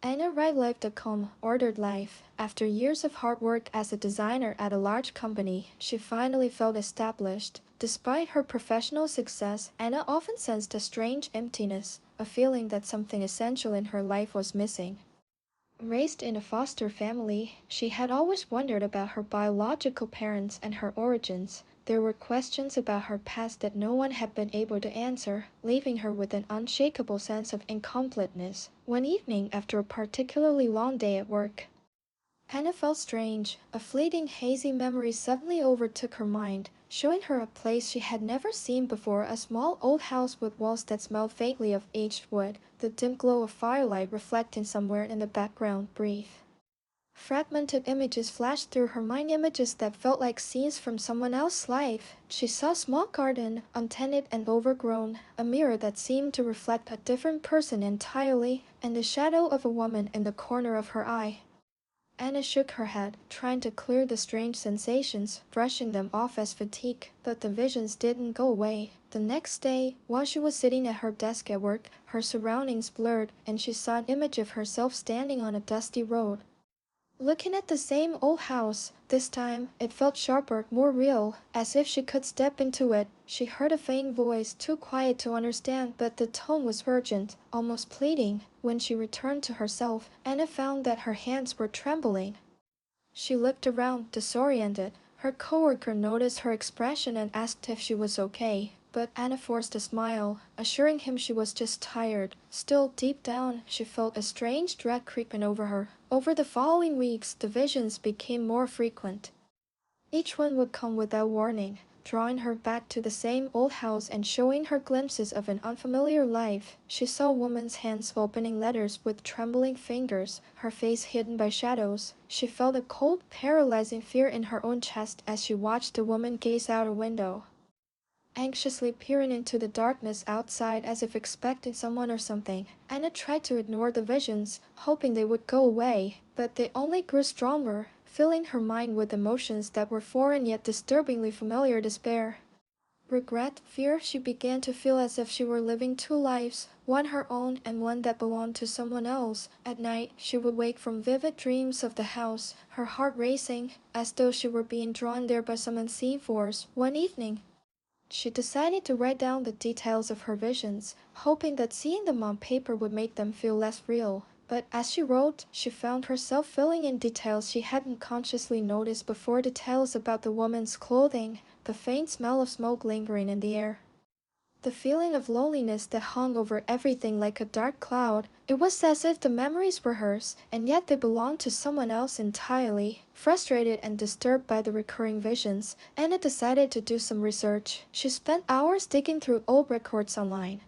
Anna Wright lived a calm, ordered life. After years of hard work as a designer at a large company, she finally felt established. Despite her professional success, Anna often sensed a strange emptiness, a feeling that something essential in her life was missing. Raised in a foster family, she had always wondered about her biological parents and her origins. There were questions about her past that no one had been able to answer, leaving her with an unshakable sense of incompleteness. One evening, after a particularly long day at work, Hannah felt strange. A fleeting, hazy memory suddenly overtook her mind, showing her a place she had never seen before, a small old house with walls that smelled vaguely of aged wood, the dim glow of firelight reflecting somewhere in the background. Brief, fragmented images flashed through her mind, images that felt like scenes from someone else's life. She saw a small garden, untended and overgrown, a mirror that seemed to reflect a different person entirely, and the shadow of a woman in the corner of her eye. Anna shook her head, trying to clear the strange sensations, brushing them off as fatigue, but the visions didn't go away. The next day, while she was sitting at her desk at work, her surroundings blurred, and she saw an image of herself standing on a dusty road, looking at the same old house. This time, it felt sharper, more real, as if she could step into it. She heard a faint voice, too quiet to understand, but the tone was urgent, almost pleading. When she returned to herself, Anna found that her hands were trembling. She looked around, disoriented. Her coworker noticed her expression and asked if she was okay, but Anna forced a smile, assuring him she was just tired. Still, deep down, she felt a strange dread creeping over her. Over the following weeks, the visions became more frequent. Each one would come without warning, drawing her back to the same old house and showing her glimpses of an unfamiliar life. She saw a woman's hands opening letters with trembling fingers, her face hidden by shadows. She felt a cold, paralyzing fear in her own chest as she watched the woman gaze out a window, anxiously peering into the darkness outside as if expecting someone or something. Anna tried to ignore the visions, hoping they would go away, but they only grew stronger, filling her mind with emotions that were foreign yet disturbingly familiar: despair, regret, fear. She began to feel as if she were living two lives, one her own and one that belonged to someone else. At night, she would wake from vivid dreams of the house, her heart racing, as though she were being drawn there by some unseen force. One evening, she decided to write down the details of her visions, hoping that seeing them on paper would make them feel less real. But as she wrote, she found herself filling in details she hadn't consciously noticed before: details about the woman's clothing, the faint smell of smoke lingering in the air, the feeling of loneliness that hung over everything like a dark cloud. It was as if the memories were hers, and yet they belonged to someone else entirely. Frustrated and disturbed by the recurring visions, Anna decided to do some research. She spent hours digging through old records online,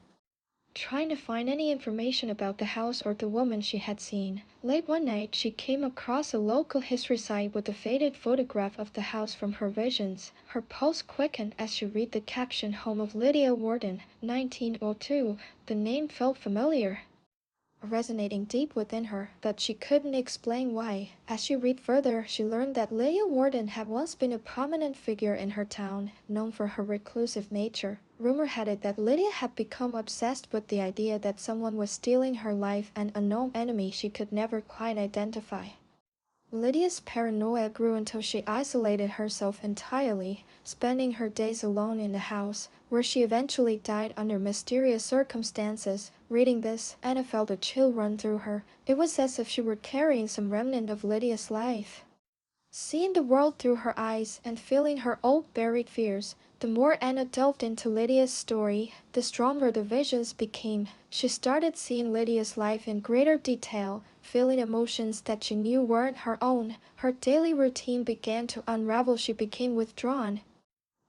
trying to find any information about the house or the woman she had seen. Late one night, she came across a local history site with a faded photograph of the house from her visions. Her pulse quickened as she read the caption, "Home of Lydia Warden, 1902. The name felt familiar, resonating deep within her, but she couldn't explain why. As she read further, she learned that Lydia Warden had once been a prominent figure in her town, known for her reclusive nature. Rumor had it that Lydia had become obsessed with the idea that someone was stealing her life, an unknown enemy she could never quite identify. Lydia's paranoia grew until she isolated herself entirely, spending her days alone in the house, where she eventually died under mysterious circumstances. Reading this, Anna felt a chill run through her. It was as if she were carrying some remnant of Lydia's life, seeing the world through her eyes and feeling her old buried fears. The more Anna delved into Lydia's story, the stronger the visions became. She started seeing Lydia's life in greater detail, feeling emotions that she knew weren't her own. Her daily routine began to unravel. She became withdrawn,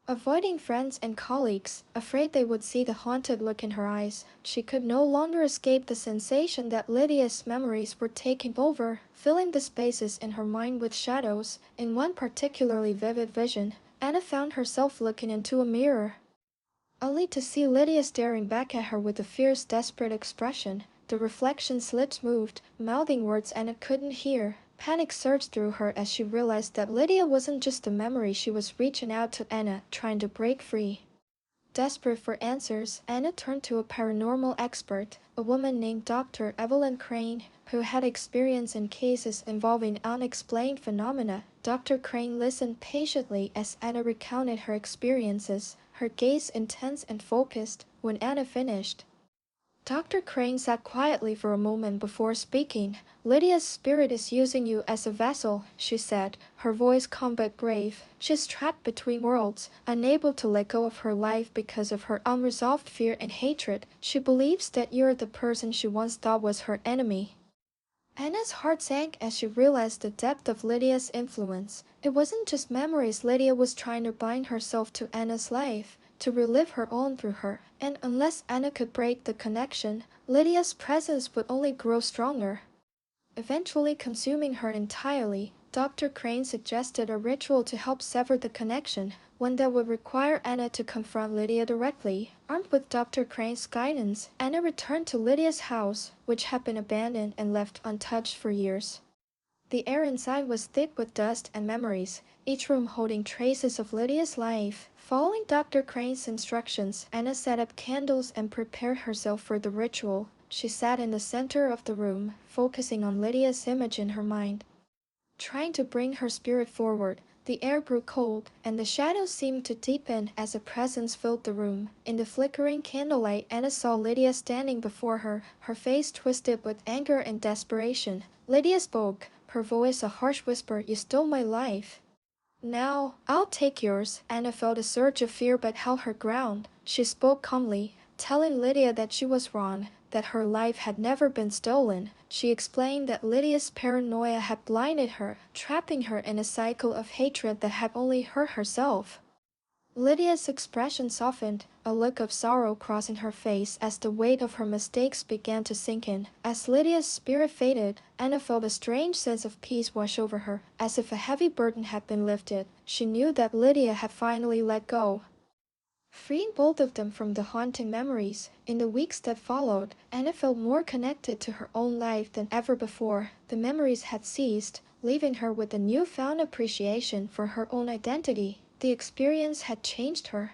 avoiding friends and colleagues, afraid they would see the haunted look in her eyes. She could no longer escape the sensation that Lydia's memories were taking over, filling the spaces in her mind with shadows. In one particularly vivid vision, Anna found herself looking into a mirror, only to see Lydia staring back at her with a fierce, desperate expression. The reflection's lips moved, mouthing words Anna couldn't hear. Panic surged through her as she realized that Lydia wasn't just a memory. She was reaching out to Anna, trying to break free. Desperate for answers, Anna turned to a paranormal expert, a woman named Dr. Evelyn Crane, who had experience in cases involving unexplained phenomena. Dr. Crane listened patiently as Anna recounted her experiences, her gaze intense and focused. When Anna finished, Dr. Crane sat quietly for a moment before speaking. "Lydia's spirit is using you as a vessel," she said, her voice calm but grave. "She's trapped between worlds, unable to let go of her life because of her unresolved fear and hatred. She believes that you're the person she once thought was her enemy." Anna's heart sank as she realized the depth of Lydia's influence. It wasn't just memories Lydia was trying to bind herself to Anna's life, to relive her own through her, and unless Anna could break the connection, Lydia's presence would only grow stronger, eventually consuming her entirely. Dr. Crane suggested a ritual to help sever the connection, one that would require Anna to confront Lydia directly. Armed with Dr. Crane's guidance, Anna returned to Lydia's house, which had been abandoned and left untouched for years. The air inside was thick with dust and memories, each room holding traces of Lydia's life. Following Dr. Crane's instructions, Anna set up candles and prepared herself for the ritual. She sat in the center of the room, focusing on Lydia's image in her mind, trying to bring her spirit forward. The air grew cold, and the shadows seemed to deepen as a presence filled the room. In the flickering candlelight, Anna saw Lydia standing before her, her face twisted with anger and desperation. Lydia spoke, her voice a harsh whisper. "You stole my life. Now, I'll take yours." Anna felt a surge of fear but held her ground. She spoke calmly, telling Lydia that she was wrong, that her life had never been stolen. She explained that Lydia's paranoia had blinded her, trapping her in a cycle of hatred that had only hurt herself. Lydia's expression softened, a look of sorrow crossing her face as the weight of her mistakes began to sink in. As Lydia's spirit faded, Anna felt a strange sense of peace wash over her, as if a heavy burden had been lifted. She knew that Lydia had finally let go, freeing both of them from the haunting memories. In the weeks that followed, Anna felt more connected to her own life than ever before. The memories had ceased, leaving her with a newfound appreciation for her own identity. The experience had changed her,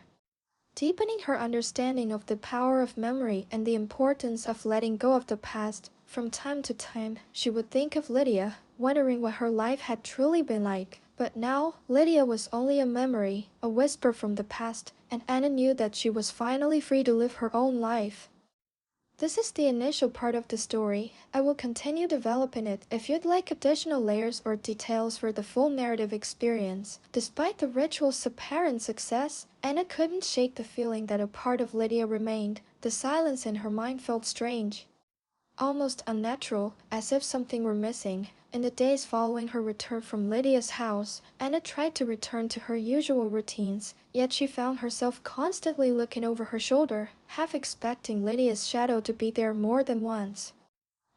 deepening her understanding of the power of memory and the importance of letting go of the past. From time to time, she would think of Lydia, wondering what her life had truly been like. But now, Lydia was only a memory, a whisper from the past, and Anna knew that she was finally free to live her own life. This is the initial part of the story. I will continue developing it if you'd like additional layers or details for the full narrative experience. Despite the ritual's apparent success, Anna couldn't shake the feeling that a part of Lydia remained. The silence in her mind felt strange, almost unnatural, as if something were missing. In the days following her return from Lydia's house, Anna tried to return to her usual routines, yet she found herself constantly looking over her shoulder, half expecting Lydia's shadow to be there more than once.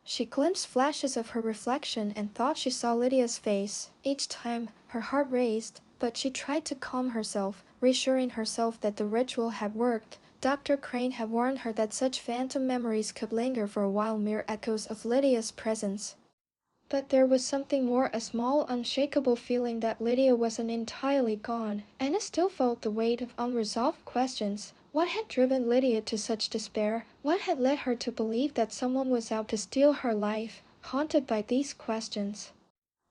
She glimpsed flashes of her reflection and thought she saw Lydia's face. Each time, her heart raced, but she tried to calm herself, reassuring herself that the ritual had worked. Dr. Crane had warned her that such phantom memories could linger for a while, mere echoes of Lydia's presence. But there was something more, a small, unshakable feeling that Lydia wasn't entirely gone. Anna still felt the weight of unresolved questions. What had driven Lydia to such despair? What had led her to believe that someone was out to steal her life? Haunted by these questions,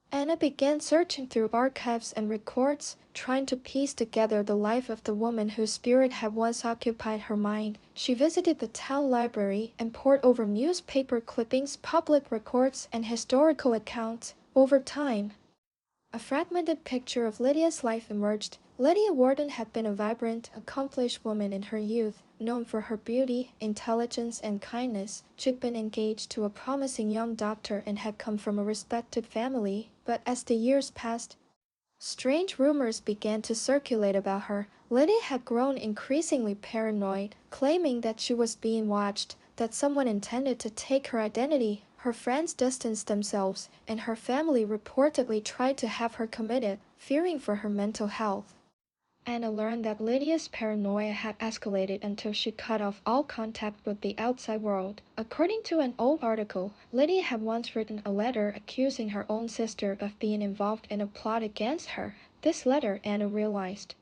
Anna began searching through archives and records, trying to piece together the life of the woman whose spirit had once occupied her mind. She visited the town library and pored over newspaper clippings, public records, and historical accounts. Over time, a fragmented picture of Lydia's life emerged. Lydia Warden had been a vibrant, accomplished woman in her youth, known for her beauty, intelligence, and kindness. She'd been engaged to a promising young doctor and had come from a respected family. But as the years passed, strange rumors began to circulate about her. Lydia had grown increasingly paranoid, claiming that she was being watched, that someone intended to take her identity. Her friends distanced themselves, and her family reportedly tried to have her committed, fearing for her mental health. Anna learned that Lydia's paranoia had escalated until she cut off all contact with the outside world. According to an old article, Lydia had once written a letter accusing her own sister of being involved in a plot against her. This letter, Anna realized,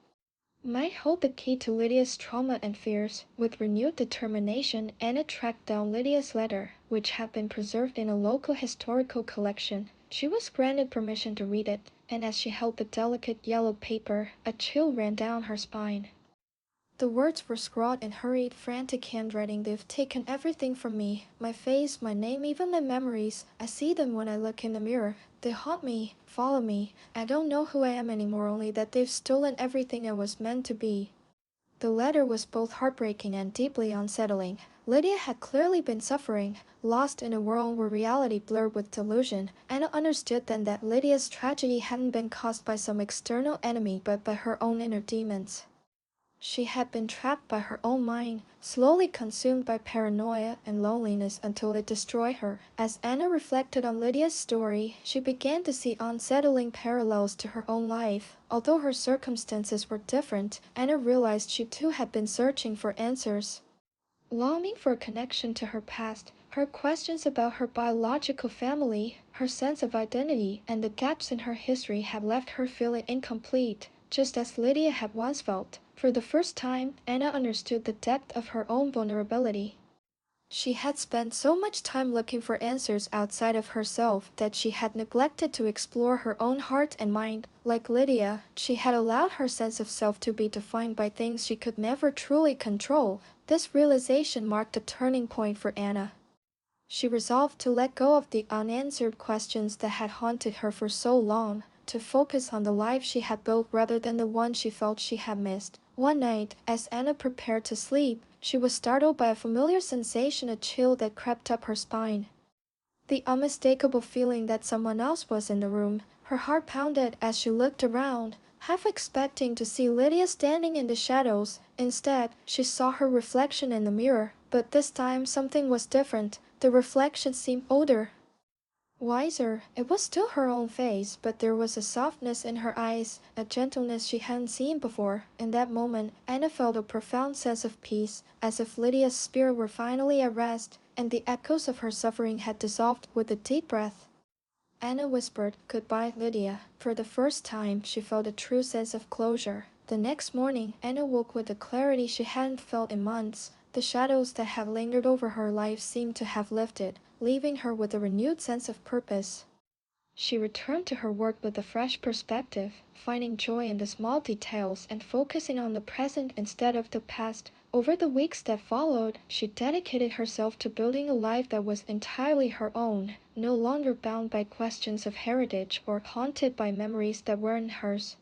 might hold the key to Lydia's trauma and fears. With renewed determination, Anna tracked down Lydia's letter, which had been preserved in a local historical collection. She was granted permission to read it, and as she held the delicate yellow paper, a chill ran down her spine. The words were scrawled in hurried, frantic handwriting. They've taken everything from me. My face, my name, even my memories. I see them when I look in the mirror. They haunt me, follow me. I don't know who I am anymore, only that they've stolen everything I was meant to be. The letter was both heartbreaking and deeply unsettling. Lydia had clearly been suffering, lost in a world where reality blurred with delusion. Anna understood then that Lydia's tragedy hadn't been caused by some external enemy but by her own inner demons. She had been trapped by her own mind, slowly consumed by paranoia and loneliness until it destroyed her. As Anna reflected on Lydia's story, she began to see unsettling parallels to her own life. Although her circumstances were different, Anna realized she too had been searching for answers. Longing for a connection to her past, her questions about her biological family, her sense of identity, and the gaps in her history had left her feeling incomplete, just as Lydia had once felt. For the first time, Anna understood the depth of her own vulnerability. She had spent so much time looking for answers outside of herself that she had neglected to explore her own heart and mind. Like Lydia, she had allowed her sense of self to be defined by things she could never truly control. This realization marked a turning point for Anna. She resolved to let go of the unanswered questions that had haunted her for so long, to focus on the life she had built rather than the one she felt she had missed. One night, as Anna prepared to sleep, she was startled by a familiar sensation, a chill that crept up her spine. The unmistakable feeling that someone else was in the room. Her heart pounded as she looked around, half expecting to see Lydia standing in the shadows. Instead, she saw her reflection in the mirror, but this time something was different. The reflection seemed older, wiser. It was still her own face, but there was a softness in her eyes, a gentleness she hadn't seen before. In that moment, Anna felt a profound sense of peace, as if Lydia's spirit were finally at rest, and the echoes of her suffering had dissolved with a deep breath. Anna whispered, "Goodbye, Lydia." For the first time, she felt a true sense of closure. The next morning, Anna woke with a clarity she hadn't felt in months. The shadows that had lingered over her life seemed to have lifted, leaving her with a renewed sense of purpose. She returned to her work with a fresh perspective, finding joy in the small details and focusing on the present instead of the past. Over the weeks that followed, she dedicated herself to building a life that was entirely her own, no longer bound by questions of heritage or haunted by memories that weren't hers.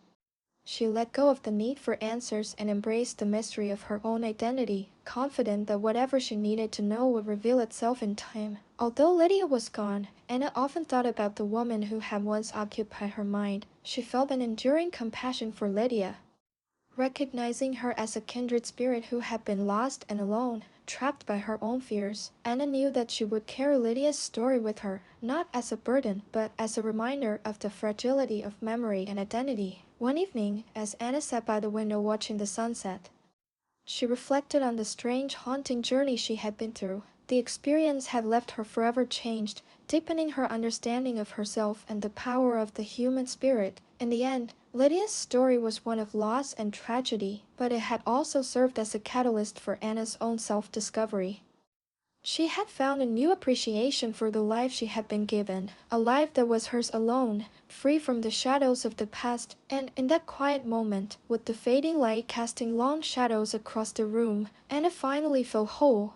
She let go of the need for answers and embraced the mystery of her own identity, confident that whatever she needed to know would reveal itself in time. Although Lydia was gone, Anna often thought about the woman who had once occupied her mind. She felt an enduring compassion for Lydia, recognizing her as a kindred spirit who had been lost and alone, trapped by her own fears. Anna knew that she would carry Lydia's story with her, not as a burden, but as a reminder of the fragility of memory and identity. One evening, as Anna sat by the window watching the sunset, she reflected on the strange, haunting journey she had been through. The experience had left her forever changed, deepening her understanding of herself and the power of the human spirit. In the end, Lydia's story was one of loss and tragedy, but it had also served as a catalyst for Anna's own self-discovery. She had found a new appreciation for the life she had been given, a life that was hers alone, free from the shadows of the past. And in that quiet moment, with the fading light casting long shadows across the room, Anna finally felt whole.